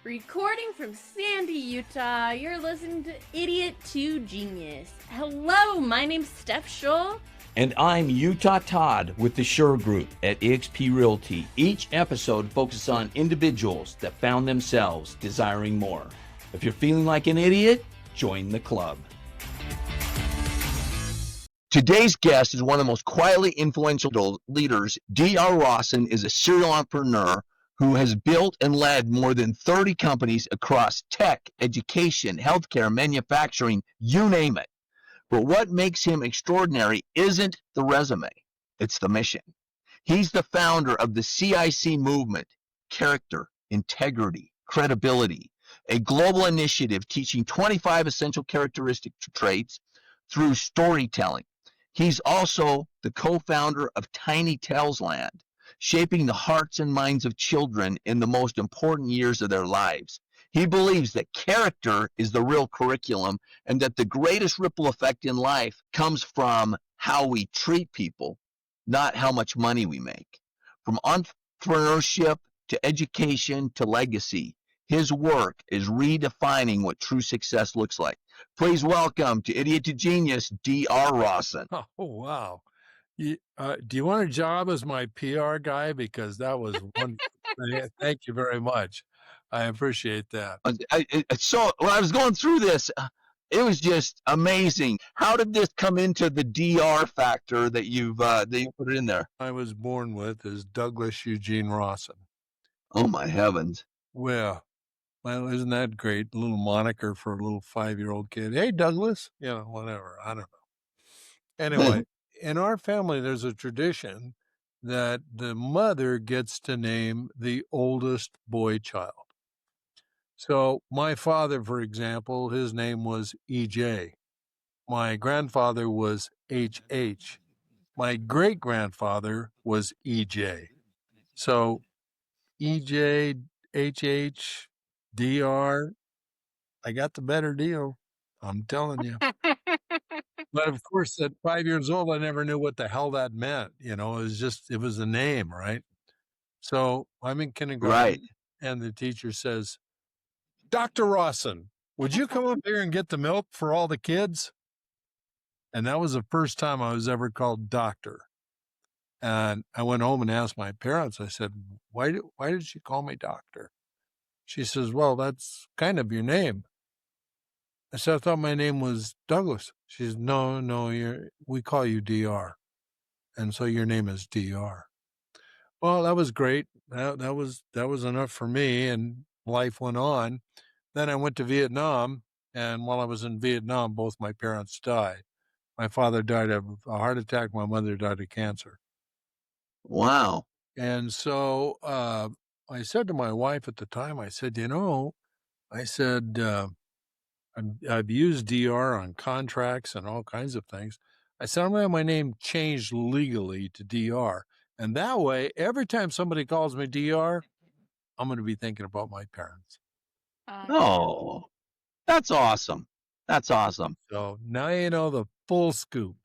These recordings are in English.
Recording from Sandy, Utah, you're listening to Idiot to Genius. Hello, my name's Steph Schull. And I'm Utah Todd with the Sure Group at eXp Realty. Each episode focuses on individuals that found themselves desiring more. If you're feeling like an idiot, join the club. Today's guest is one of the most quietly influential leaders. DR Rawson is a serial entrepreneur who has built and led more than 30 companies across tech, education, healthcare, manufacturing, you name it. But what makes him extraordinary isn't the resume, it's the mission. He's the founder of the CIC movement, Character, Integrity, Credibility, a global initiative teaching 25 essential characteristic traits through storytelling. He's also the co-founder of Tiny Tales Land, shaping the hearts and minds of children in the most important years of their lives. He believes that character is the real curriculum and that the greatest ripple effect in life comes from how we treat people, not how much money we make. From entrepreneurship to education to legacy, his work is redefining what true success looks like. Please welcome to Idiot to Genius, DR Rawson. Oh, wow. Do you want a job as my PR guy? Because that was wonderful. Thank you very much. I appreciate that. So when I was going through this, it was just amazing. How did this come into the DR factor that you put it in there? I was born with is Douglas Eugene Rawson. Oh my heavens! Well, isn't that great? A little moniker for a little 5-year-old kid. Hey, Douglas. Whatever. I don't know. Anyway, in our family, there's a tradition that the mother gets to name the oldest boy child. So my father, for example, his name was EJ. My grandfather was HH. My great-grandfather was EJ. So EJ, HH, DR, I got the better deal. I'm telling you. But of course, at 5 years old, I never knew what the hell that meant. It was a name, right? So I'm in kindergarten, Right. And the teacher says, Dr. Rawson, would you come up here and get the milk for all the kids? And that was the first time I was ever called doctor. And I went home and asked my parents, I said, why did she call me doctor? She says, well, that's kind of your name. I said, I thought my name was Douglas. She says, no, we call you DR. And so your name is DR. Well, that was great. That was enough for me, and life went on. Then I went to Vietnam, and while I was in Vietnam, both my parents died. My father died of a heart attack. My mother died of cancer. Wow. And so I said to my wife at the time, I said, I've used DR on contracts and all kinds of things. I said, I'm going to have my name changed legally to DR. And that way, every time somebody calls me DR, I'm going to be thinking about my parents. Oh, that's awesome. That's awesome. So now you know the full scoop.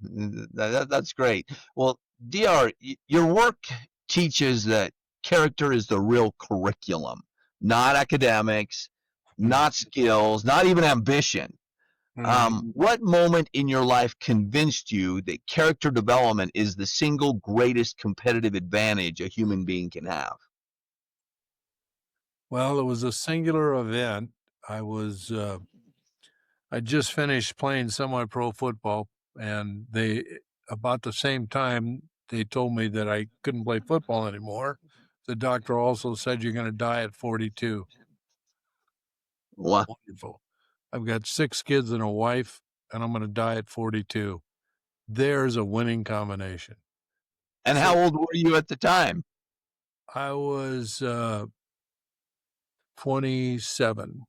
That's great. Well, DR, your work teaches that character is the real curriculum, not academics, not skills, not even ambition. What moment in your life convinced you that character development is the single greatest competitive advantage a human being can have? Well, it was a singular event. I just finished playing semi-pro football, and about the same time, they told me that I couldn't play football anymore. The doctor also said, you're going to die at 42. Wow. Wonderful. I've got 6 kids and a wife, and I'm going to die at 42. There's a winning combination. And how old were you at the time? I was 27.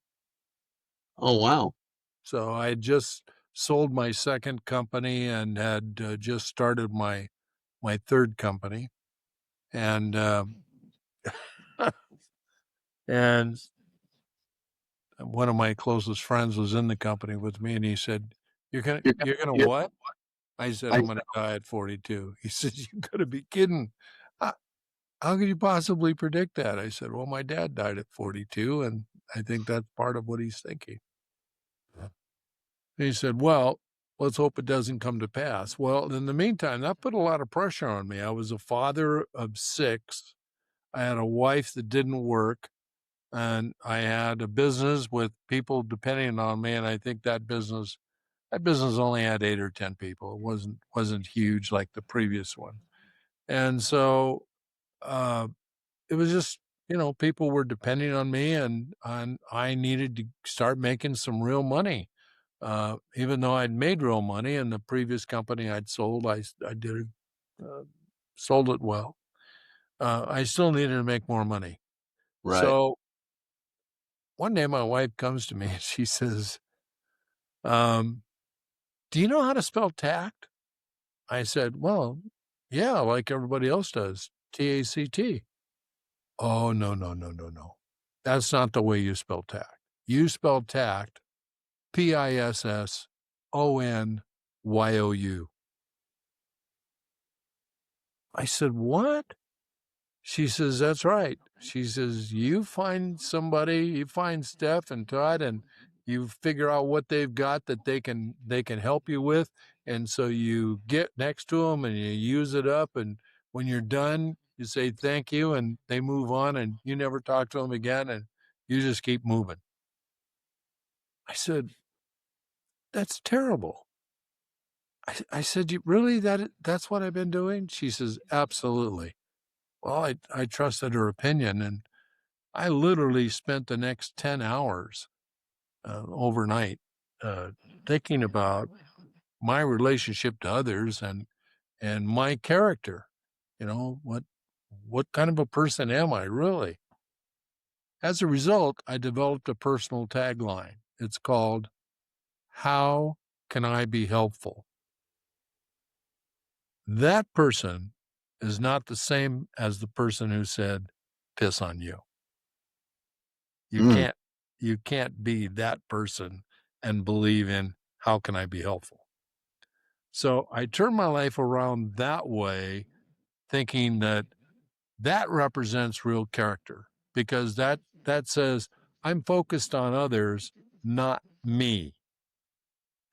Oh, wow. So I had just sold my second company and had just started my third company. And and one of my closest friends was in the company with me, and he said, You're gonna what? I said, I'm gonna die at 42. He said, you gotta be kidding. how could you possibly predict that? I said, well, my dad died at 42, and I think that's part of what he's thinking. And he said, well, let's hope it doesn't come to pass. Well, in the meantime, that put a lot of pressure on me. I was a father of 6. I had a wife that didn't work, and I had a business with people depending on me. And I think that business only had 8 or 10 people. It wasn't huge like the previous one. And so, it was just, people were depending on me, and I needed to start making some real money. Even though I'd made real money in the previous company I'd sold, I did it, sold it well. I still needed to make more money. Right. So one day my wife comes to me and she says, do you know how to spell tact? I said, well, yeah, like everybody else does, TACT. Oh, no, no, no, no, no. That's not the way you spell tact. You spell tact, PISSONYOU. I said, what? She says, that's right. She says, you find Steph and Todd, and you figure out what they've got that they can help you with. And so you get next to them and you use it up. And when you're done, you say thank you, and they move on, and you never talk to them again, and you just keep moving. I said, that's terrible. I said, you really, that's what I've been doing? She says, absolutely. Well, I trusted her opinion, and I literally spent the next 10 hours overnight thinking about my relationship to others and my character. What kind of a person am I really? As a result, I developed a personal tagline. It's called, How Can I Be Helpful? That person is not the same as the person who said, piss on you. You can't be that person and believe in, how can I be helpful? So I turned my life around that way, thinking that represents real character, because that says I'm focused on others, not me.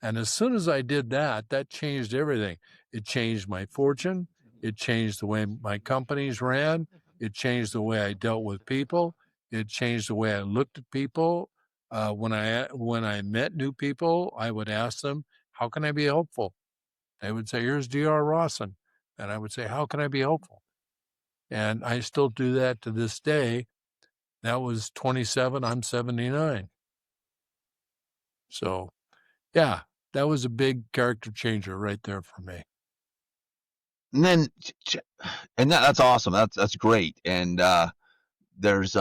And as soon as I did that, that changed everything. It changed my fortune. It changed the way my companies ran. It changed the way I dealt with people. It changed the way I looked at people. When I met new people, I would ask them, how can I be helpful? They would say, here's DR Rawson. And I would say, how can I be helpful? And I still do that to this day. That was 27. I'm 79. So, yeah, that was a big character changer right there for me. And then, that's awesome. That's great. And there's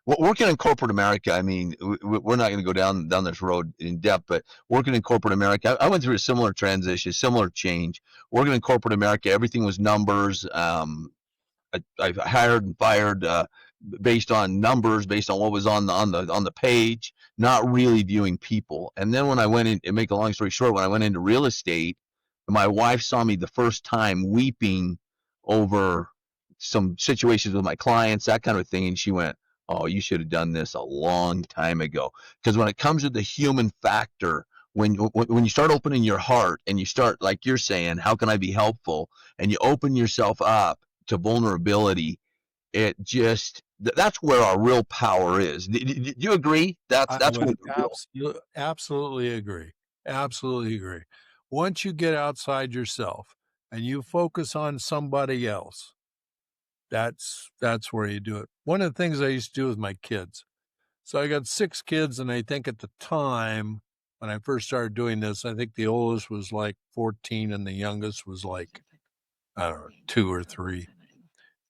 working in corporate America. I mean, we're not going to go down this road in depth, but working in corporate America, I went through a similar transition, similar change. Working in corporate America, everything was numbers. I hired and fired based on numbers, based on what was on the page, not really viewing people. And then when I went in, and make a long story short, when I went into real estate, my wife saw me the first time weeping over some situations with my clients, that kind of thing, and she went, "Oh, you should have done this a long time ago." Because when it comes to the human factor, when you start opening your heart and you start, like you're saying, how can I be helpful, and you open yourself up to vulnerability, it just, that's where our real power is. Do you agree? That's I where would we're real. absolutely agree. Absolutely agree. Once you get outside yourself and you focus on somebody else, that's where you do it. One of the things I used to do with my kids. So I got 6 kids, and I think at the time when I first started doing this, I think the oldest was like 14 and the youngest was like, I don't know, 2 or 3.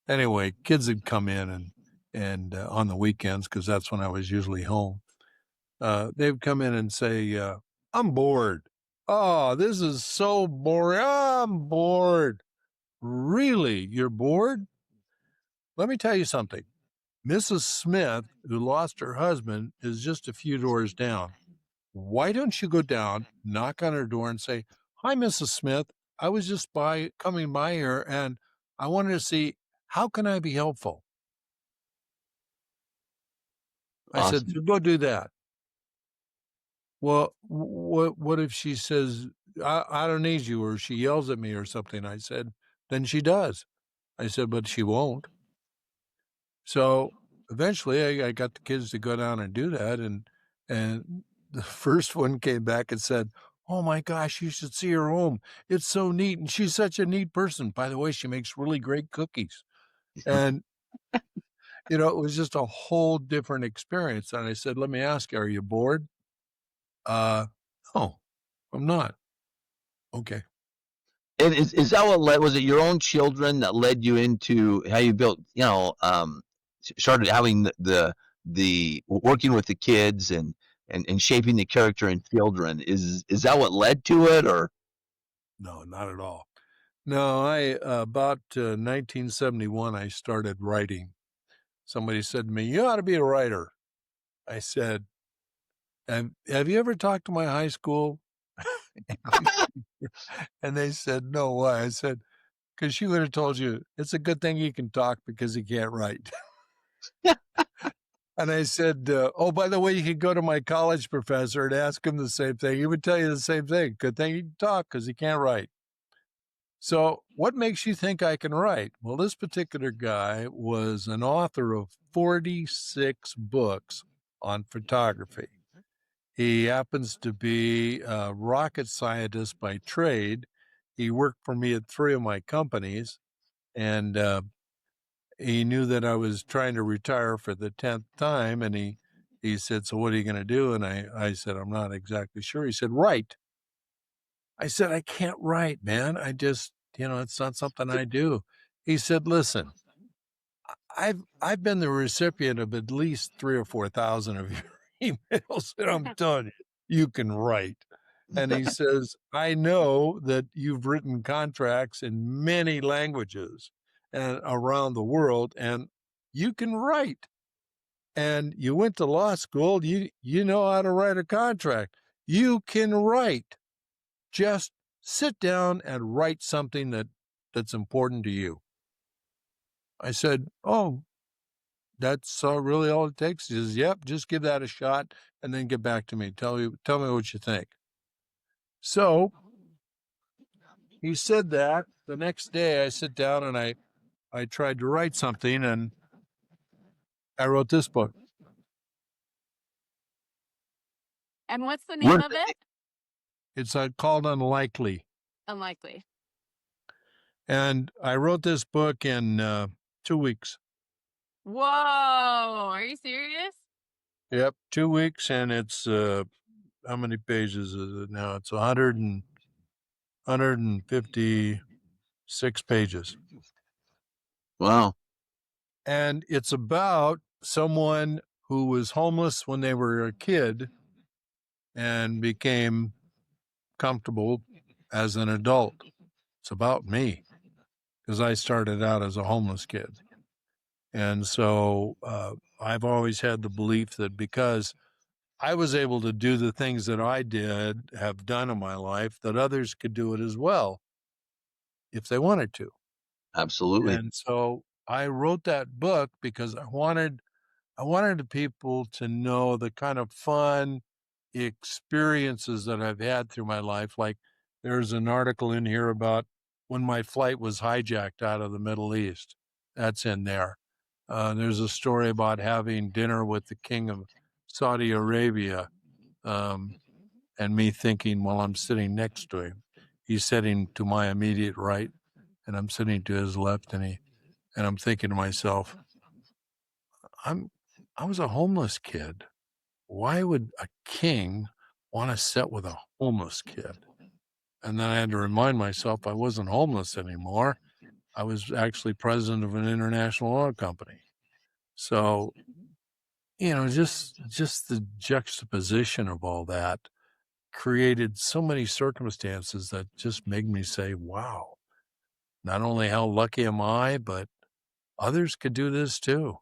Anyway, kids would come in and on the weekends, because that's when I was usually home. They would come in and say, I'm bored. Oh, this is so boring. Oh, I'm bored. Really? You're bored? Let me tell you something. Mrs. Smith, who lost her husband, is just a few doors down. Why don't you go down, knock on her door, and say, hi, Mrs. Smith. I was just coming by here, and I wanted to see, how can I be helpful? I said, Awesome. so go do that. Well, what if she says, I don't need you, or she yells at me or something? I said, then she does. I said, but she won't. So eventually I got the kids to go down and do that. And the first one came back and said, oh my gosh, you should see her home. It's so neat. And she's such a neat person. By the way, she makes really great cookies. And, it was just a whole different experience. And I said, let me ask you, are you bored? No, I'm not. Okay. And is that what led? Was it your own children that led you into how you built? Started having the working with the kids and shaping the character in children. Is that what led to it, or? No, not at all. No, about 1971, I started writing. Somebody said to me, you ought to be a writer. I said, have you ever talked to my high school? And they said, no, why? I said, because she would have told you, it's a good thing he can talk because he can't write. And I said, oh, by the way, you could go to my college professor and ask him the same thing. He would tell you the same thing. Good thing he can talk because he can't write. So what makes you think I can write? Well, this particular guy was an author of 46 books on photography. He happens to be a rocket scientist by trade. He worked for me at 3 of my companies, and he knew that I was trying to retire for the 10th time, and he said, so what are you going to do? And I said, I'm not exactly sure. He said, write. I said, I can't write, man. I just, it's not something I do. He said, listen, I've been the recipient of at least 3,000 or 4,000 of your emails, and I'm telling you can write. And he says, I know that you've written contracts in many languages and around the world, and you can write. And you went to law school, you know how to write a contract. You can write. Just sit down and write something that's important to you. I said, oh, that's really all it takes. He says, yep, just give that a shot and then get back to me. Tell me what you think. So he said that. The next day I sit down and I tried to write something, and I wrote this book. And what's the name of it? It's called Unlikely. Unlikely. And I wrote this book in 2 weeks. Whoa, are you serious? Yep, 2 weeks, and it's how many pages is it now? It's 156 pages. Wow. And it's about someone who was homeless when they were a kid and became comfortable as an adult. It's about me, because I started out as a homeless kid. And so I've always had the belief that because I was able to do the things that I have done in my life, that others could do it as well if they wanted to. Absolutely. And so I wrote that book because I wanted the people to know the kind of fun experiences that I've had through my life. Like, there's an article in here about when my flight was hijacked out of the Middle East. That's in there. There's a story about having dinner with the king of Saudi Arabia, and me thinking, while I'm sitting next to him, he's sitting to my immediate right, and I'm sitting to his left, and I'm thinking to myself, I was a homeless kid. Why would a king want to sit with a homeless kid? And then I had to remind myself I wasn't homeless anymore. I was actually president of an international oil company. So, just the juxtaposition of all that created so many circumstances that just made me say, wow, not only how lucky am I, but others could do this too.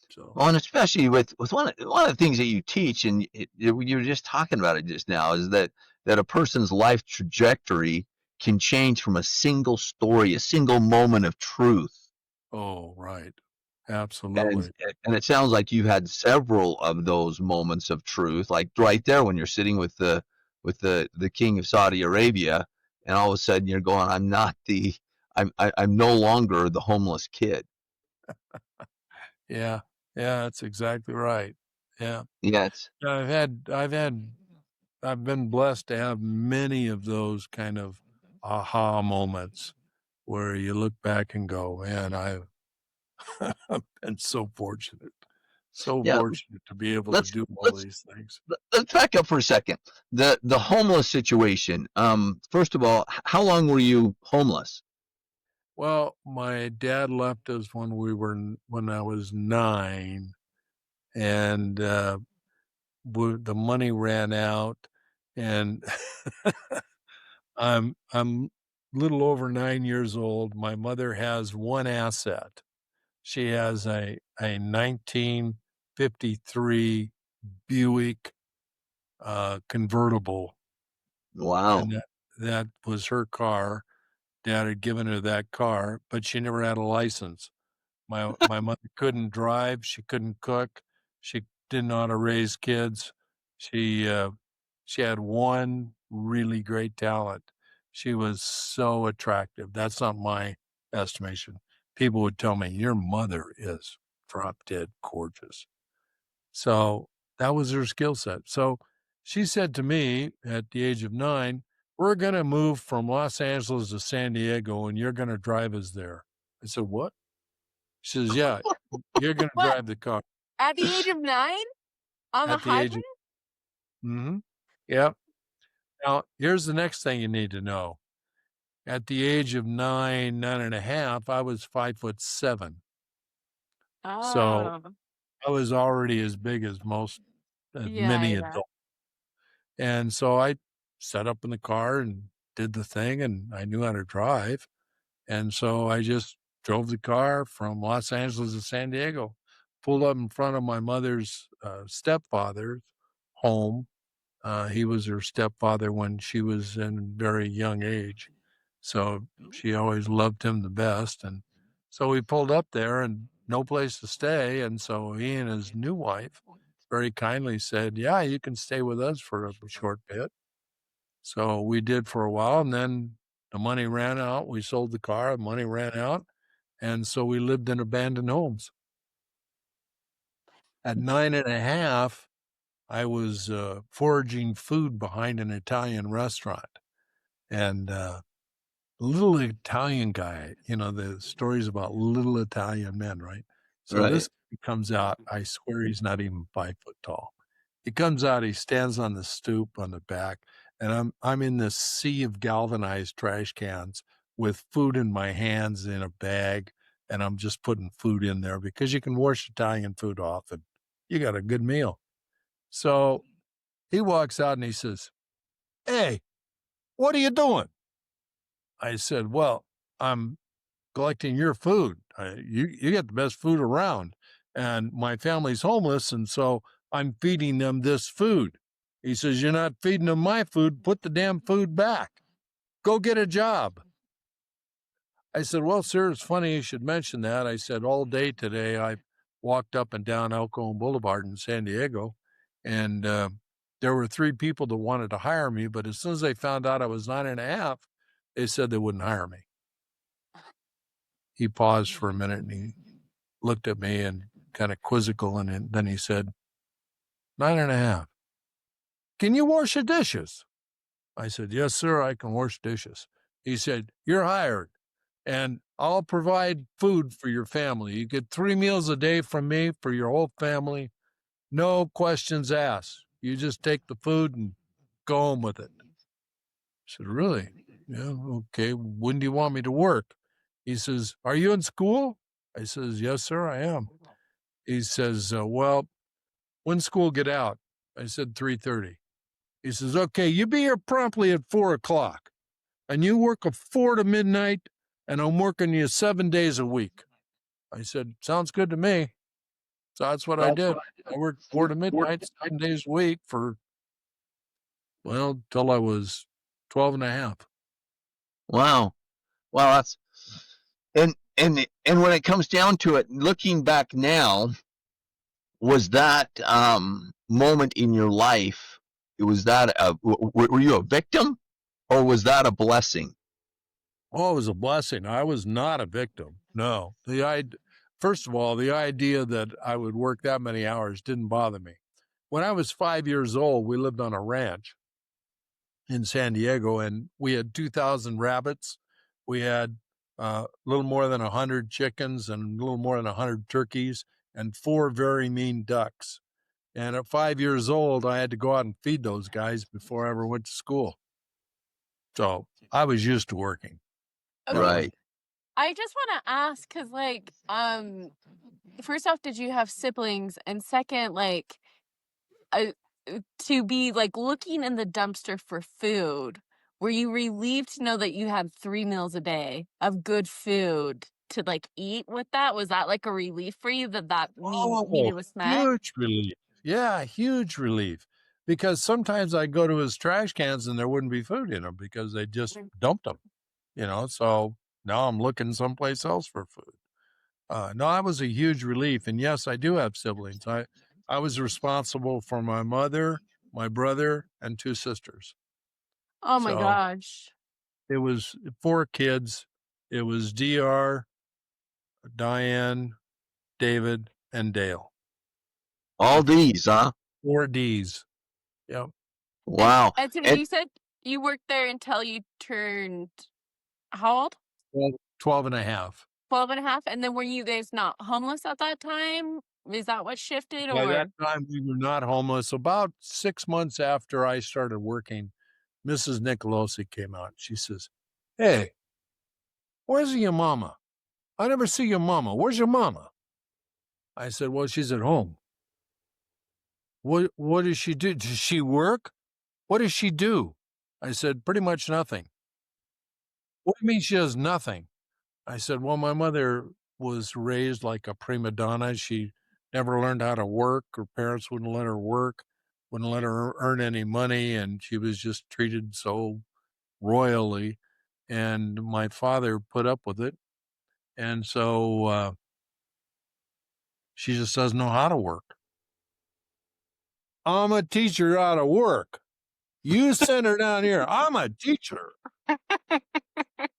So. Well, and especially with one of the things that you teach, and you were just talking about it just now, is that a person's life trajectory can change from a single story, a single moment of truth. Oh, right. And Absolutely. and it sounds like you've had several of those moments of truth, like right there when you're sitting with the king of Saudi Arabia, and all of a sudden you're going, I'm no longer the homeless kid. Yeah. Yeah, that's exactly right. Yeah. Yes. I've been blessed to have many of those kind of aha moments where you look back and go, man, I've been so fortunate. So Yeah. fortunate to be able to Let's do all let's these things. let's back up for a second. The homeless situation. First of all, how long were you homeless? Well, my dad left us when I was 9, and the money ran out, and I'm little over 9 years old. My mother has one asset. She has a 1953 Buick convertible, Wow. and that was her car. Dad had given her that car, but she never had a license. My mother couldn't drive, she couldn't cook, she didn't know how to raise kids. She, uh, she had one really great talent. She was so attractive. That's not my estimation. People would tell me, "Your mother is drop dead gorgeous." So, that was her skill set. So, she said to me at the age of 9, "We're gonna move from Los Angeles to San Diego, and you're gonna drive us there." I said, "What?" She says, "Yeah, you're gonna What? drive the car." At the age of 9? On the At the age highway? of Mhm. Yep. Now, here's the next thing you need to know. At the age of 9, 9 and a half, I was 5'7". So, Oh. I was already as big as Yeah, many yeah. adults. And so I sat up in the car and did the thing, and I knew how to drive. And so I just drove the car from Los Angeles to San Diego, pulled up in front of my mother's stepfather's home. He was her stepfather when she was in a very young age. So she always loved him the best. And so we pulled up there and no place to stay. And so he and his new wife very kindly said, "Yeah, you can stay with us for a short bit." So we did for a while. And then the money ran out. We sold the car, the money ran out. And so we lived in abandoned homes. At 9 and a half, I was foraging food behind an Italian restaurant. And little Italian guy, the stories about little Italian men, right? So Right. this comes out, I swear he's not even 5 foot tall. He comes out, he stands on the stoop on the back, and I'm in this sea of galvanized trash cans with food in my hands in a bag, and I'm just putting food in there because you can wash Italian food off and you got a good meal. So he walks out and he says, "Hey, what are you doing?" I said, "Well, I'm collecting your food. You get the best food around, and my family's homeless, and so I'm feeding them this food." He says, "You're not feeding them my food. Put the damn food back. Go get a job." I said, "Well, sir, it's funny you should mention that." I said, "All day today, I walked up and down El Cajon Boulevard in San Diego, and there were 3 people that wanted to hire me, but as soon as they found out I was 9 and a half, they said they wouldn't hire me." He paused for a minute and he looked at me and kind of quizzical, and then he said, 9 and a half. Can you wash the dishes? I said, "Yes, sir, I can wash dishes." He said, "You're hired, and I'll provide food for your family. You get 3 meals a day from me for your whole family. No questions asked. You just take the food and go home with it." I said, "Really? Yeah, okay. When do you want me to work?" He says, "Are you in school?" I says, "Yes, sir, I am." He says, "Well, when school get out?" I said, 3:30. He says, "Okay, you be here promptly at 4 o'clock, and you work a 4 to midnight, and I'm working you 7 days a week." I said, "Sounds good to me." So that's what I did. I worked 4 to midnight, 7 days a week for, well, till I was 12 and a half. Wow. Well, that's and when it comes down to it, looking back now, was that moment in your life? Was that were you a victim, or was that a blessing? Oh, it was a blessing. I was not a victim. No. First of all, the idea that I would work that many hours didn't bother me. When I was 5 years old, we lived on a ranch in San Diego, and we had 2,000 rabbits. We had a little more than 100 chickens and a little more than 100 turkeys and 4 very mean ducks. And at 5 years old, I had to go out and feed those guys before I ever went to school. So I was used to working. Okay. Right. I just want to ask, because, like, first off, did you have siblings? And second, like, to be, like, looking in the dumpster for food, were you relieved to know that you had 3 meals a day of good food to, like, eat with that? Was that, like, a relief for you that needed was met? Huge relief. Yeah, huge relief. Because sometimes I'd go to his trash cans and there wouldn't be food in them because they just dumped them, so now I'm looking someplace else for food. No, that was a huge relief. And yes, I do have siblings. I was responsible for my mother, my brother, and 2 sisters. Oh my So gosh. it was 4 kids. It was DR, Diane, David, and Dale. All these, huh? 4 Ds. Yep. Wow. And so you said you worked there until you turned how old? 12 and a half. 12 and a half? And then were you guys not homeless at that time? Is that what shifted? By Or that time, we were not homeless. About 6 months after I started working, Mrs. Nicolosi came out. She says, "Hey, where's your mama? I never see your mama. Where's your mama?" I said, "Well, she's at home." What does she do? Does she work? What does she do? I said, "Pretty much nothing." "What do you mean she does nothing?" I said, "Well, my mother was raised like a prima donna. She never learned how to work. Her parents wouldn't let her work, wouldn't let her earn any money, and she was just treated so royally. And my father put up with it. And so she just doesn't know how to work." "I'm a teacher how to work. You send her down here. I'm a teacher."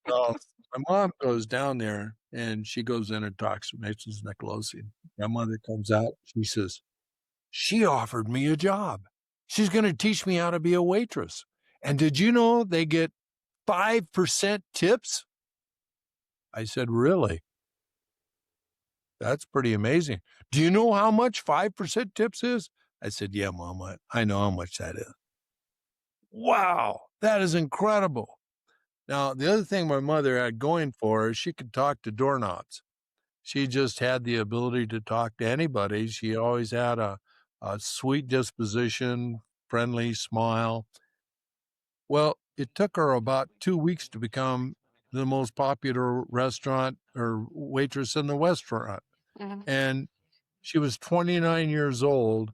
So my mom goes down there and she goes in and talks to Mrs. Nicolosi. My mother comes out. She says, "She offered me a job. She's going to teach me how to be a waitress. And did you know they get 5% tips?" I said, "Really? That's pretty amazing. Do you know how much 5% tips is?" I said, "Yeah, Mom, I know how much that is." Wow, that is incredible. Now, the other thing my mother had going for her is she could talk to doorknobs. She just had the ability to talk to anybody. She always had a sweet disposition, friendly smile. Well, it took her about 2 weeks to become the most popular restaurant or waitress in the restaurant. Mhm. And she was 29 years old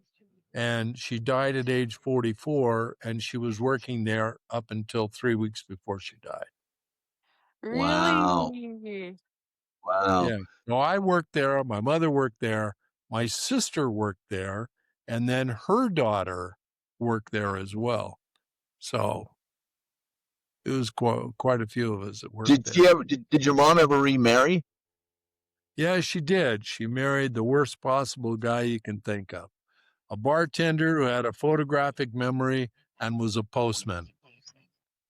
and she died at age 44, and she was working there up until 3 weeks before she died. Wow. Really? Wow. Yeah. No, I worked there. My mother worked there. My sister worked there. And then her daughter worked there as well. So it was quite a few of us that worked Did there. she ever? Did your mom ever remarry? Yeah, she did. She married the worst possible guy you can think of. A bartender who had a photographic memory and was a postman.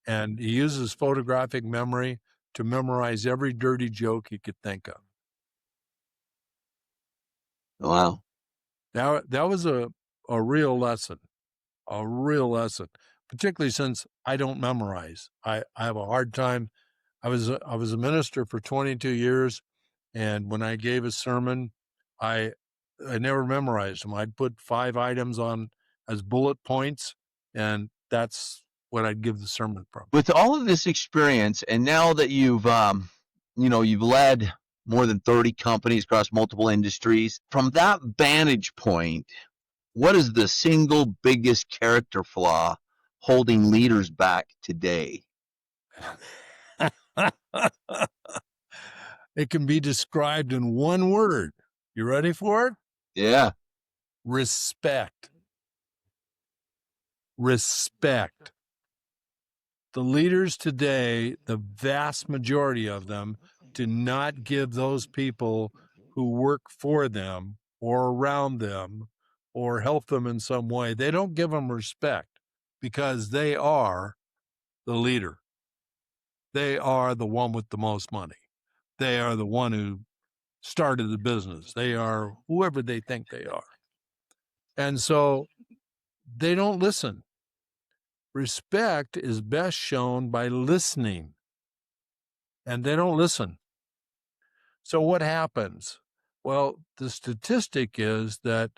And he used his photographic memory to memorize every dirty joke he could think of. Wow. That was a real lesson, particularly since I don't memorize. I have a hard time. I was a minister for 22 years, and when I gave a sermon, I never memorized them. I'd put 5 items on as bullet points, and that's what I'd give the sermon from. With all of this experience, and now that you've led more than 30 companies across multiple industries, from that vantage point, what is the single biggest character flaw holding leaders back today? It can be described in one word. You ready for it? Yeah. Respect. Respect. The leaders today, the vast majority of them, do not give those people who work for them or around them or help them in some way, they don't give them respect because they are the leader. They are the one with the most money. They are the one who started the business. They are whoever they think they are. And so they don't listen. Respect is best shown by listening, and they don't listen. So what happens? Well, the statistic is that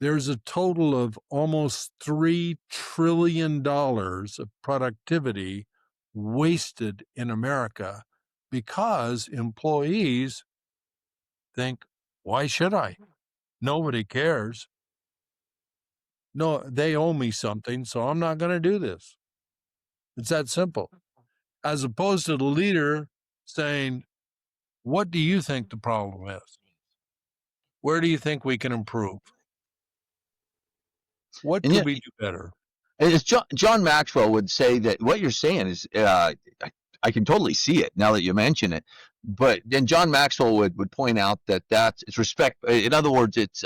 there's a total of almost $3 trillion of productivity wasted in America because employees think, why should I? Nobody cares. No, they owe me something, so I'm not going to do this. It's that simple. As opposed to the leader saying, what do you think the problem is? Where do you think we can improve? What And could yet, we do better? as John Maxwell would say that what you're saying is, I can totally see it now that you mention it. But then John Maxwell would point out that it's respect. In other words, it's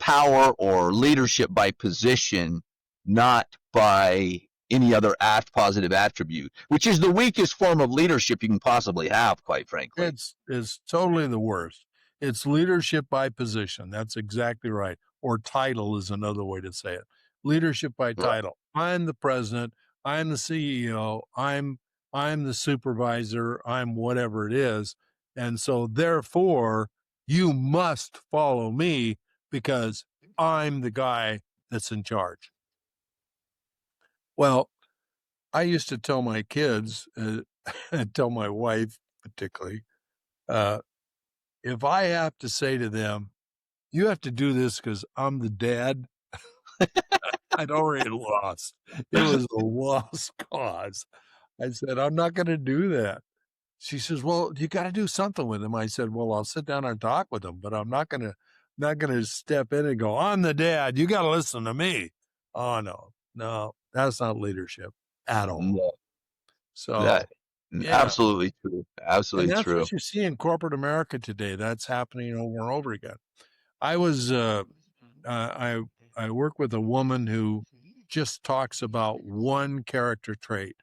power or leadership by position, not by any other positive attribute, which is the weakest form of leadership you can possibly have, quite frankly. It's totally the worst. It's leadership by position. That's exactly right. Or title is another way to say it. Leadership by title. I'm the president. I'm the CEO. I'm the supervisor. I'm whatever it is. And so therefore, you must follow me because I'm the guy that's in charge. Well, I used to tell my kids, tell my wife particularly, if I have to say to them, you have to do this because I'm the dad, I'd already lost. It was a lost cause. I said, I'm not going to do that. She says, well, you got to do something with him. I said, well, I'll sit down and talk with him, but I'm not going to step in and go, I'm the dad. You got to listen to me. Oh, no, that's not leadership at all. No, So, that yeah. absolutely true. Absolutely And that's true. what you see in corporate America today. That's happening over and over again. I was, I work with a woman who just talks about one character trait.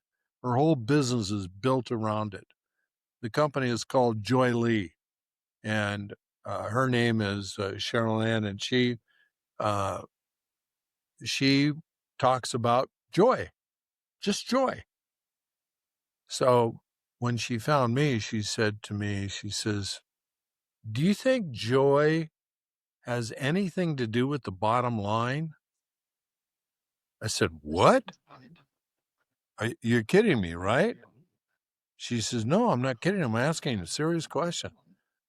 Her whole business is built around it. The company is called Joy Lee, and her name is Cheryl Ann, and she talks about joy, just joy. So when she found me, she said to me, she says, do you think joy has anything to do with the bottom line? I said, what? You're kidding me, right? She says, no, I'm not kidding. I'm asking a serious question.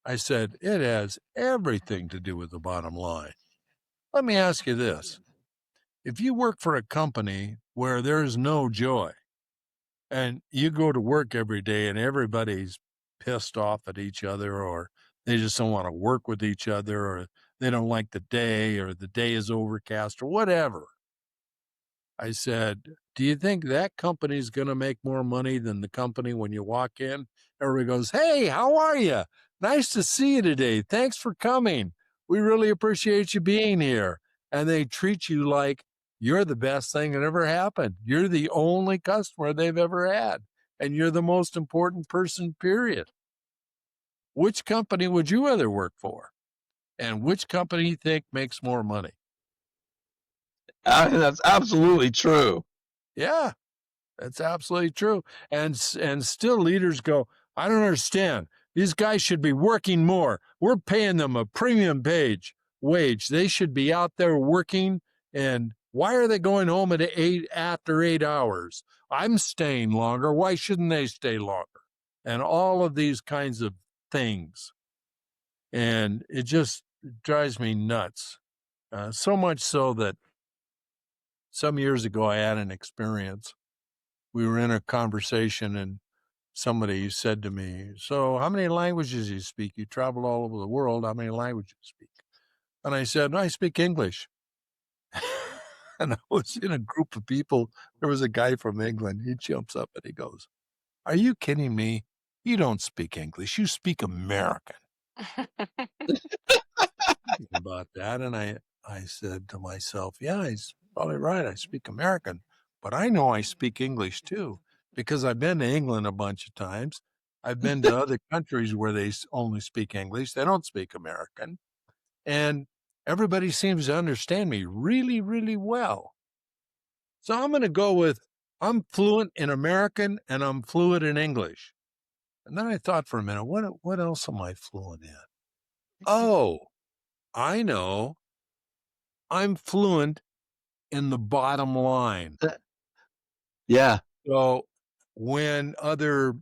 I said, it has everything to do with the bottom line. Let me ask you this. If you work for a company where there's no joy and you go to work every day and everybody's pissed off at each other, or they just don't want to work with each other, or they don't like the day, or the day is overcast, or whatever. I said, do you think that company's going to make more money than the company when you walk in? Everybody goes, hey, how are you? Nice to see you today. Thanks for coming. We really appreciate you being here. And they treat you like you're the best thing that ever happened. You're the only customer they've ever had. And you're the most important person, period. Which company would you rather work for? And which company you think makes more money? That's absolutely true. Yeah. That's absolutely true. And still leaders go, I don't understand. These guys should be working more. We're paying them a premium wage. They should be out there working. And why are they going home at after 8 hours? I'm staying longer. Why shouldn't they stay longer? And all of these kinds of things. And it just drives me nuts. So much so that some years ago I had an experience. We were in a conversation and somebody said to me, "So how many languages do you speak? You travel all over the world. How many languages do you speak?" And I said, "I speak English." And I was in a group of people. There was a guy from England. He jumps up and he goes, "Are you kidding me? You don't speak English. You speak American." Thinking about that, and I said to myself, "Yeah, he's probably right. I speak American, but I know I speak English too because I've been to England a bunch of times. I've been to other countries where they only speak English. They don't speak American, and everybody seems to understand me really, really well. So I'm going to go with I'm fluent in American and I'm fluent in English." And then I thought for a minute, what else am I fluent in? Oh, I know. I'm fluent in the bottom line. Yeah. So when other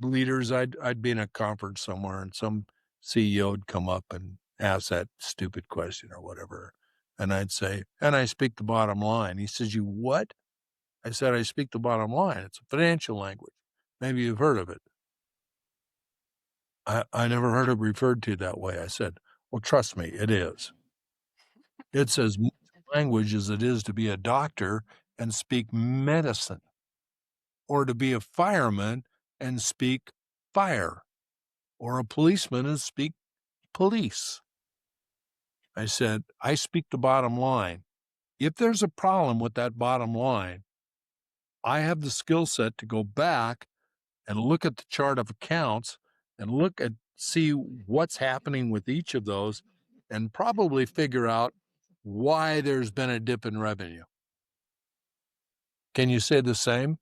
leaders, I'd be in a conference somewhere and some CEO would come up and ask that stupid question or whatever. And I'd say, "And I speak the bottom line." He says, "You what?" I said, "I speak the bottom line. It's a financial language. Maybe you've heard of it." I never heard it referred to that way. I said, "Well, trust me, it is. It's as much language as it is to be a doctor and speak medicine, or to be a fireman and speak fire, or a policeman and speak police." I said, "I speak the bottom line. If there's a problem with that bottom line, I have the skill set to go back and look at the chart of accounts and see what's happening with each of those and probably figure out why there's been a dip in revenue." Can you say the same?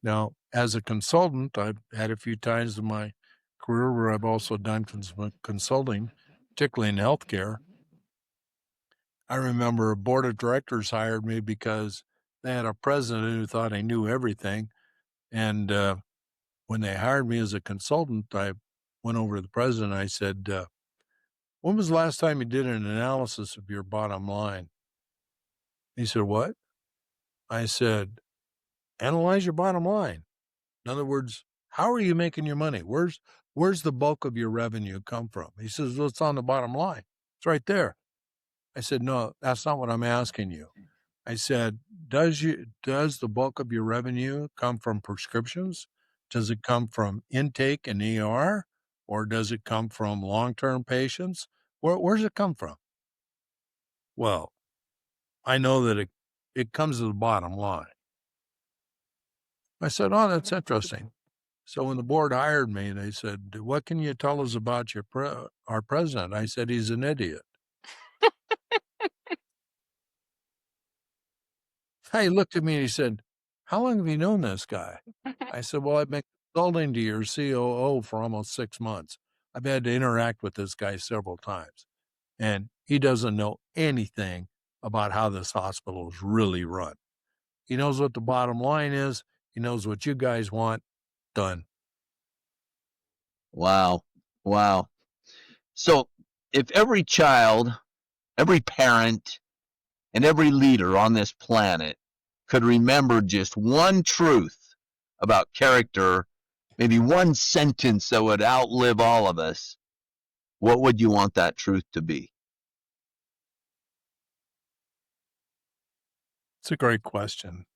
Now, as a consultant, I've had a few times in my career where I've also done consulting, particularly in healthcare. I remember a board of directors hired me because they had a president who thought he knew everything. And when they hired me as a consultant, I went over to the president and I said, "When was the last time you did an analysis of your bottom line?" He said, "What?" I said, "Analyze your bottom line. In other words, how are you making your money? Where's the bulk of your revenue come from?" He says, "Well, it's on the bottom line. It's right there." I said, "No, that's not what I'm asking you." I said, does the bulk of your revenue come from prescriptions? Does it come from intake and ER? Or does it come from long-term patients? Where's it come from?" "Well, I know that it comes to the bottom line." I said, "Oh, that's interesting." So when the board hired me, they said, "What can you tell us about our president?" I said, "He's an idiot." He looked at me and he said, "How long have you known this guy?" I said, "Well, I've been consulting to your COO for almost 6 months. I've had to interact with this guy several times, and he doesn't know anything about how this hospital is really run. He knows what the bottom line is. He knows what you guys want done." Wow. Wow. So if every child, every parent, and every leader on this planet could remember just one truth about character, maybe one sentence that would outlive all of us, what would you want that truth to be? It's a great question.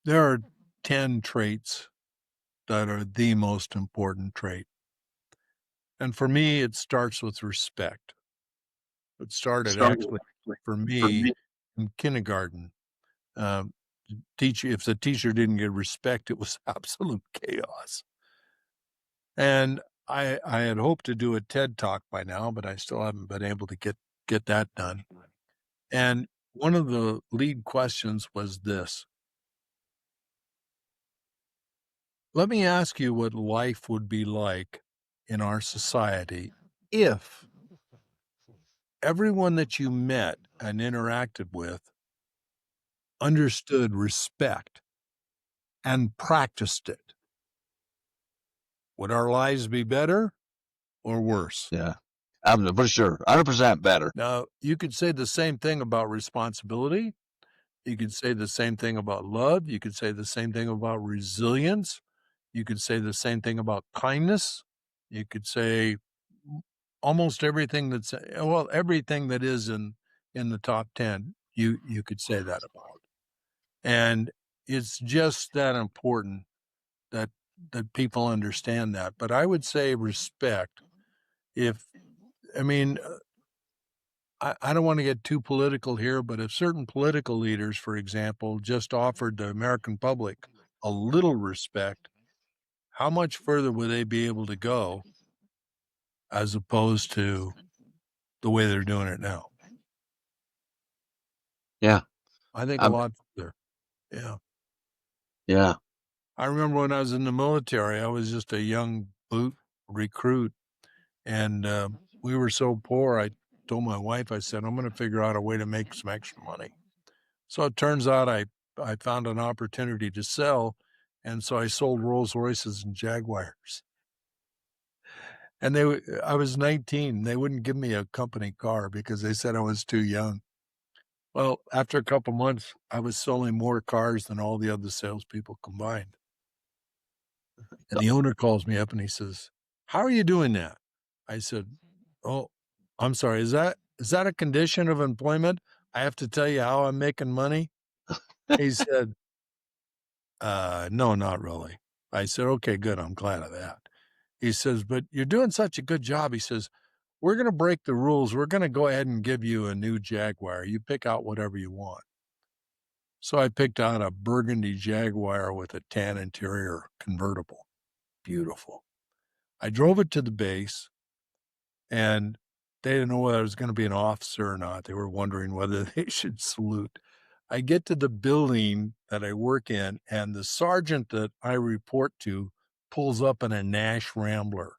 There are 10 traits that are the most important trait. And for me, it starts with respect. It started actually for me in kindergarten. Um, if the teacher didn't get respect, it was absolute chaos. And I had hoped to do a TED talk by now, but I still haven't been able to get that done. And one of the lead questions was this: let me ask you what life would be like in our society if everyone that you met and interacted with understood respect and practiced it. Would our lives be better or worse? Yeah, for sure. 100% better. Now, you could say the same thing about responsibility. You could say the same thing about love. You could say the same thing about resilience. You could say the same thing about kindness. You could say almost everything everything that is in the top 10, you could say that about. And it's just that important that people understand that. But I would say respect. If I mean, I don't want to get too political here, but if certain political leaders, for example, just offered the American public a little respect, how much further would they be able to go as opposed to the way they're doing it now? Yeah. I think a Um, lot further. Yeah. yeah. I remember when I was in the military, I was just a young boot recruit, and we were so poor. I told my wife, I said, I'm going to figure out a way to make some extra money. So it turns out I found an opportunity to sell, and so I sold Rolls Royces and Jaguars. And I was 19. They wouldn't give me a company car because they said I was too young. Well, after a couple months, I was selling more cars than all the other salespeople combined. And the owner calls me up and he says, "How are you doing that?" I said, "Oh, I'm sorry. Is that a condition of employment? I have to tell you how I'm making money?" He said, no, not really." I said, "Okay, good. I'm glad of that." He says, "But you're doing such a good job." He says, "We're going to break the rules. We're going to go ahead and give you a new Jaguar. You pick out whatever you want." So I picked out a burgundy Jaguar with a tan interior convertible. Beautiful. I drove it to the base, and they didn't know whether I was going to be an officer or not. They were wondering whether they should salute. I get to the building that I work in, and the sergeant that I report to pulls up in a Nash Rambler.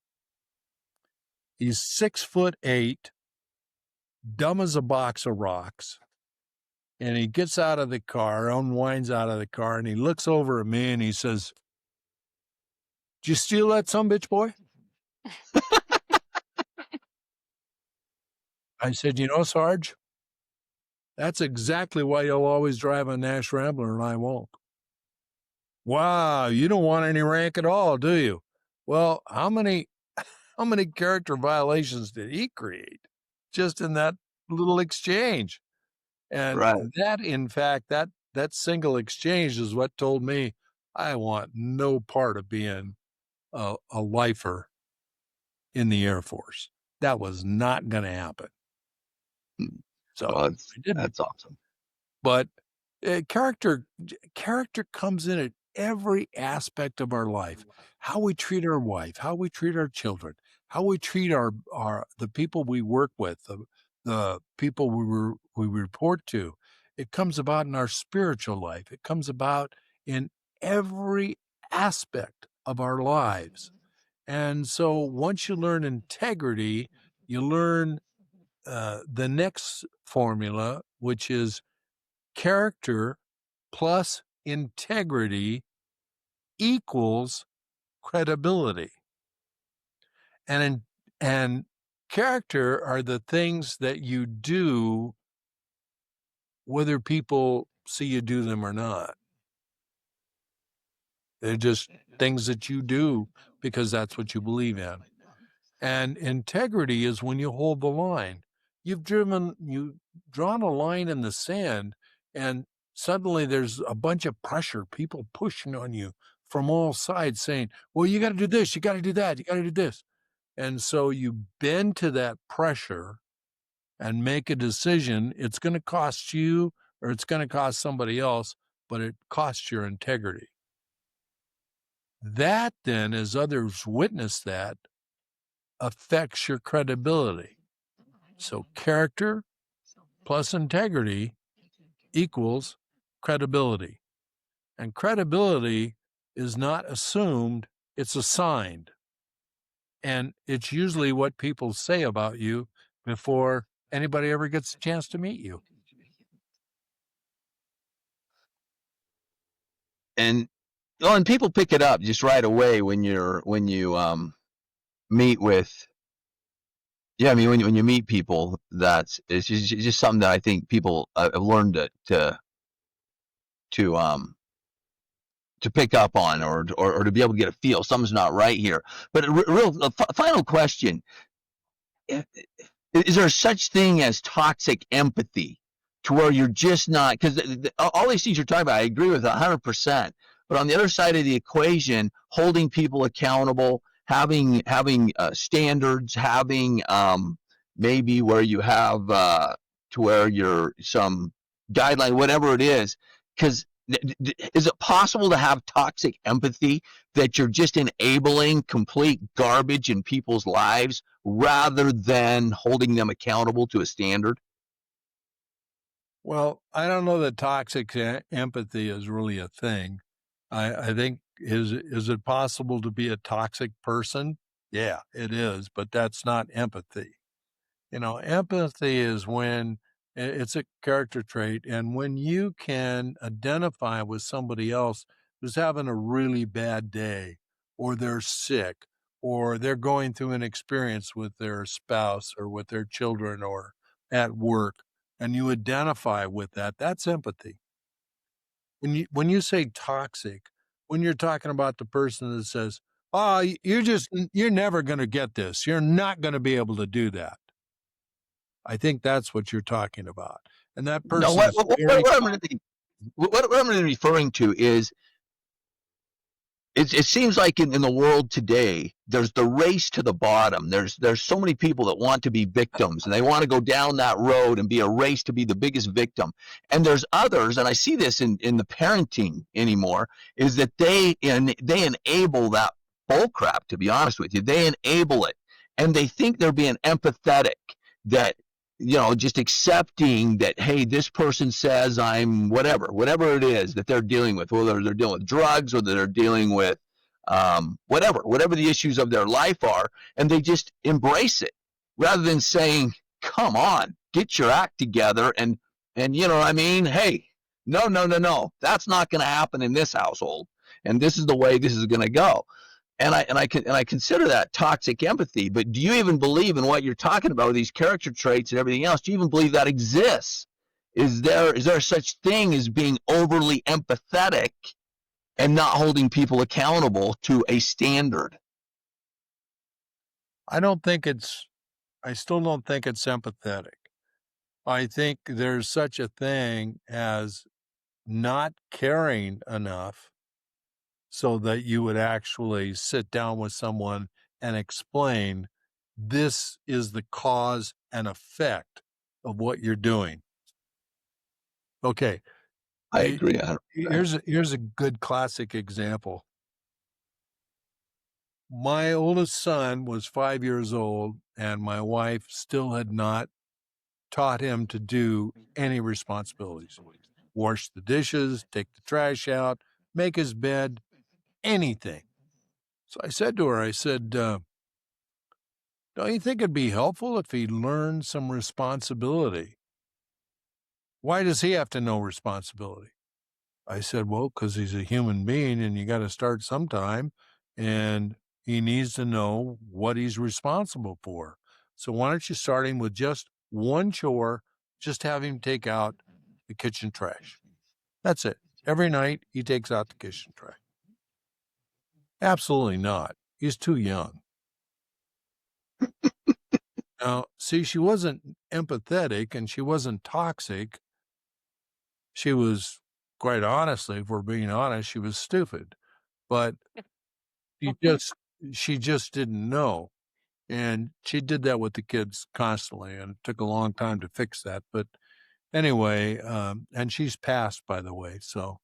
He's 6'8", dumb as a box of rocks. And he gets out of the car, unwinds out of the car, and he looks over at me and he says, "Did you steal that sumbitch, boy?" I said, Sarge, that's exactly why you'll always drive a Nash Rambler and I won't." "Wow, you don't want any rank at all, do you?" Well, how many character violations did he create just in that little exchange? And Right. that, in fact, that single exchange is what told me I want no part of being a lifer in the Air Force. That was not going to happen. So Well, I didn't. that's awesome. But character comes in at every aspect of our life. How we treat our wife, how we treat our children, how we treat our the people we work with, the people we report to. It comes about in our spiritual life. It comes about in every aspect of our lives. And so once you learn integrity, you learn the next formula, which is character plus integrity equals credibility. And character are the things that you do whether people see you do them or not. They're just things that you do because that's what you believe in. And integrity is when you hold the line. You've drawn a line in the sand, and suddenly there's a bunch of pressure, people pushing on you from all sides saying, "Well, you got to do this, you got to do that, you got to do this." And so you bend to that pressure and make a decision. It's going to cost you or it's going to cost somebody else, but it costs your integrity. That then, as others witness that, affects your credibility. So character plus integrity equals credibility. And credibility is not assumed, it's assigned. And it's usually what people say about you before anybody ever gets a chance to meet you. And people pick it up just right away when you meet with. Yeah, I mean, when you meet people, it's just something that I think people have learned to to pick up on, or to be able to get a feel something's not right here. But final question: is there such thing as toxic empathy, to where you're just not, because all these things you're talking about, I agree with 100%. But on the other side of the equation, holding people accountable, having standards, having maybe where you have to where you're some guideline, whatever it is, because is it possible to have toxic empathy that you're just enabling complete garbage in people's lives rather than holding them accountable to a standard? Well, I don't know that toxic empathy is really a thing. I think is it possible to be a toxic person? Yeah, it is, but that's not empathy. Empathy is when it's a character trait, and when you can identify with somebody else who's having a really bad day, or they're sick, or they're going through an experience with their spouse or with their children or at work, and you identify with that, that's empathy. When you say toxic, when you're talking about the person that says, "Oh, you're never going to get this. You're not going to be able to do that." I think that's what you're talking about. And that No, person is very what I'm really referring to is it seems like in the world today, there's the race to the bottom. There's so many people that want to be victims, and they want to go down that road and be a race to be the biggest victim. And there's others, and I see this in the parenting anymore, is that they enable that bull crap, to be honest with you. They enable it, and they think they're being empathetic, that just accepting that, hey, this person says I'm whatever it is that they're dealing with, whether they're dealing with drugs or they're dealing with whatever the issues of their life are, and they just embrace it rather than saying, come on, get your act together, and you know what I mean? Hey, no, that's not going to happen in this household, and this is the way this is going to go. And I consider that toxic empathy. But do you even believe in what you're talking about with these character traits and everything else? Do you even believe that exists? Is there such thing as being overly empathetic and not holding people accountable to a standard? I still don't think it's sympathetic. I think there's such a thing as not caring enough so that you would actually sit down with someone and explain, this is the cause and effect of what you're doing. Okay. I agree 100%. Here's a good classic example. My oldest son was 5 years old, and my wife still had not taught him to do any responsibilities. Wash the dishes, take the trash out, make his bed, anything. So I said to her, I said, don't you think it'd be helpful if he learned some responsibility? Why does he have to know responsibility? I said, well, because he's a human being and you got to start sometime, and he needs to know what he's responsible for. So why don't you start him with just one chore, just have him take out the kitchen trash. That's it. Every night he takes out the kitchen trash. Absolutely not. He's too young. Now, see, she wasn't empathetic and she wasn't toxic. She was, quite honestly, if we're being honest, she was stupid. But she just didn't know. And she did that with the kids constantly, and it took a long time to fix that. But anyway, and she's passed, by the way. So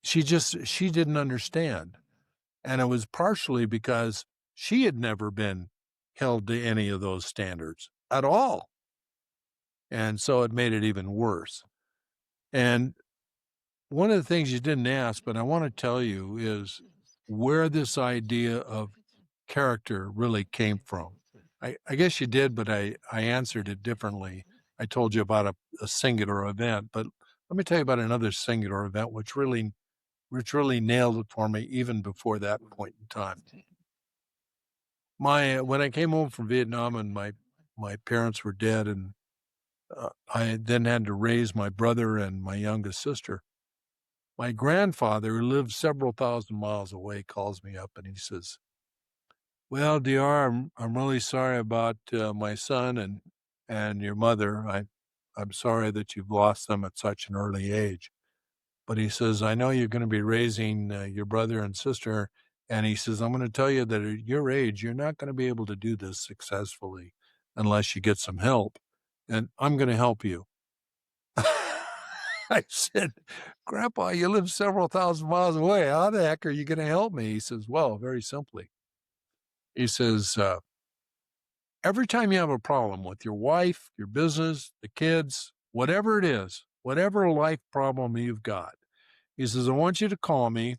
she didn't understand. And it was partially because she had never been held to any of those standards at all. And so it made it even worse. And one of the things you didn't ask, but I want to tell you, is where this idea of character really came from. I guess you did, but I answered it differently. I told you about a singular event, but let me tell you about another singular event which really nailed it for me even before that point in time. When I came home from Vietnam and my parents were dead, and I then had to raise my brother and my youngest sister. My grandfather, who lived several thousand miles away, calls me up and he says, "Well, DR, I'm really sorry about my son and your mother. I'm sorry that you've lost them at such an early age." But he says, "I know you're going to be raising your brother and sister." And he says, "I'm going to tell you that at your age, you're not going to be able to do this successfully unless you get some help. And I'm going to help you." I said, "Grandpa, you live several thousand miles away. How the heck are you going to help me?" He says, "Well, very simply." He says, "Every time you have a problem with your wife, your business, the kids, whatever it is, whatever life problem you've got," he says, "I want you to call me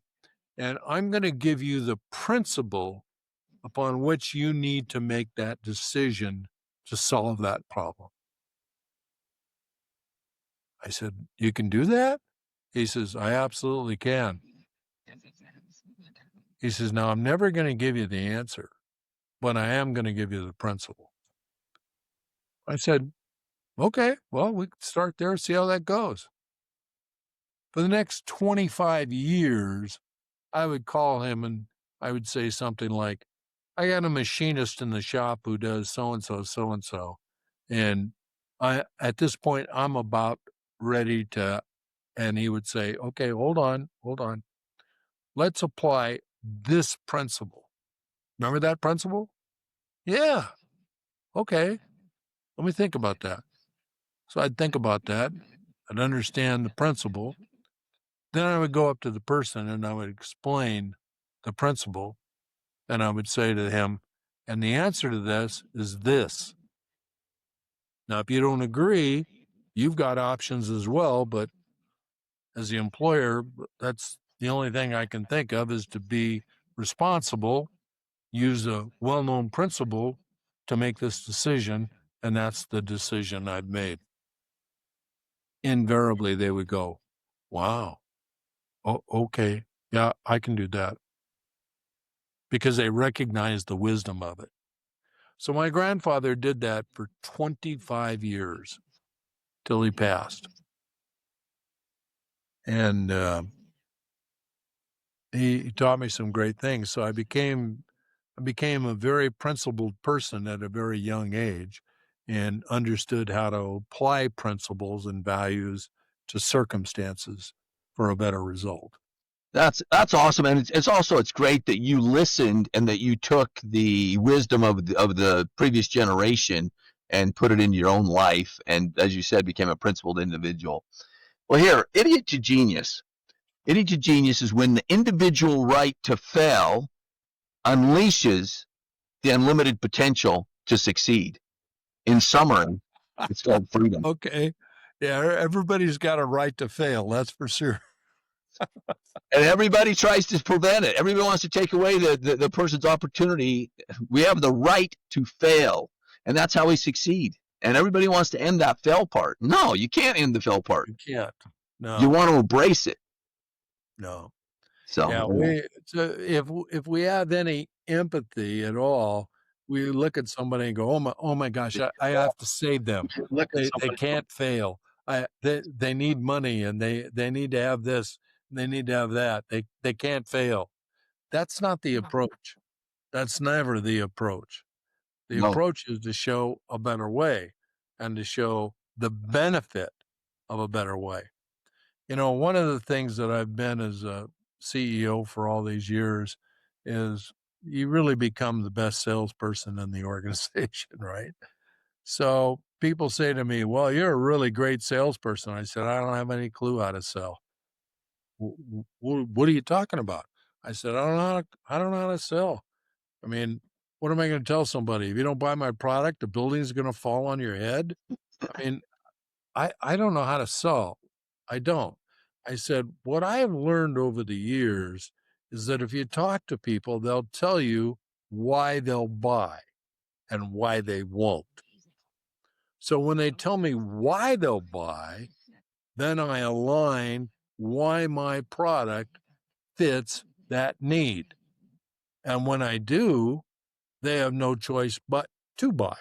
and I'm going to give you the principle upon which you need to make that decision to solve that problem." I said, "You can do that?" He says, "I absolutely can." He says, "Now, I'm never going to give you the answer, but I am going to give you the principle." I said, "Okay, well, we can start there, see how that goes." For the next 25 years, I would call him and I would say something like, "I got a machinist in the shop who does so-and-so, so-and-so. And at this point, I'm about ready to," and he would say, "Okay, hold on, hold on. Let's apply this principle. Remember that principle?" "Yeah, okay. Let me think about that." So I'd think about that. I'd understand the principle. Then I would go up to the person and I would explain the principle. And I would say to him, "And the answer to this is this. Now, if you don't agree, you've got options as well. But as the employer, that's the only thing I can think of is to be responsible, use a well-known principle to make this decision. And that's the decision I've made." Invariably, they would go, "Wow, oh, okay, yeah, I can do that," because they recognize the wisdom of it. So my grandfather did that for 25 years till he passed. And he taught me some great things. So I became a very principled person at a very young age and understood how to apply principles and values to circumstances for a better result. That's awesome, and it's great that you listened and that you took the wisdom of the previous generation and put it into your own life, and as you said, became a principled individual. Well, here, idiot to genius. Idiot to genius is when the individual right to fail unleashes the unlimited potential to succeed. In summary, it's called freedom. Okay. Yeah, everybody's got a right to fail, that's for sure. And everybody tries to prevent it. Everybody wants to take away the person's opportunity. We have the right to fail, and that's how we succeed. And everybody wants to end that fail part. No, you can't end the fail part. You can't. You No, want to embrace it. no. Yeah, So, so if we have any empathy at all, we look at somebody and go, oh my gosh, I have to save them. look at They somebody. can't fail. They need money and they need to have this, and they need to have that. They can't fail. That's not the approach. That's never the approach. The No, approach is to show a better way and to show the benefit of a better way. You know, one of the things that I've been as a CEO for all these years is you really become the best salesperson in the organization, right? So people say to me, "Well, you're a really great salesperson." I said, "I don't have any clue how to sell." What are you talking about?" I said, I don't know how to sell. I mean, what am I going to tell somebody? If you don't buy my product, the building's going to fall on your head. I mean, I don't know how to sell. I don't. I said, what I have learned over the years is that if you talk to people, they'll tell you why they'll buy and why they won't. So when they tell me why they'll buy, then I align why my product fits that need. And when I do, they have no choice but to buy.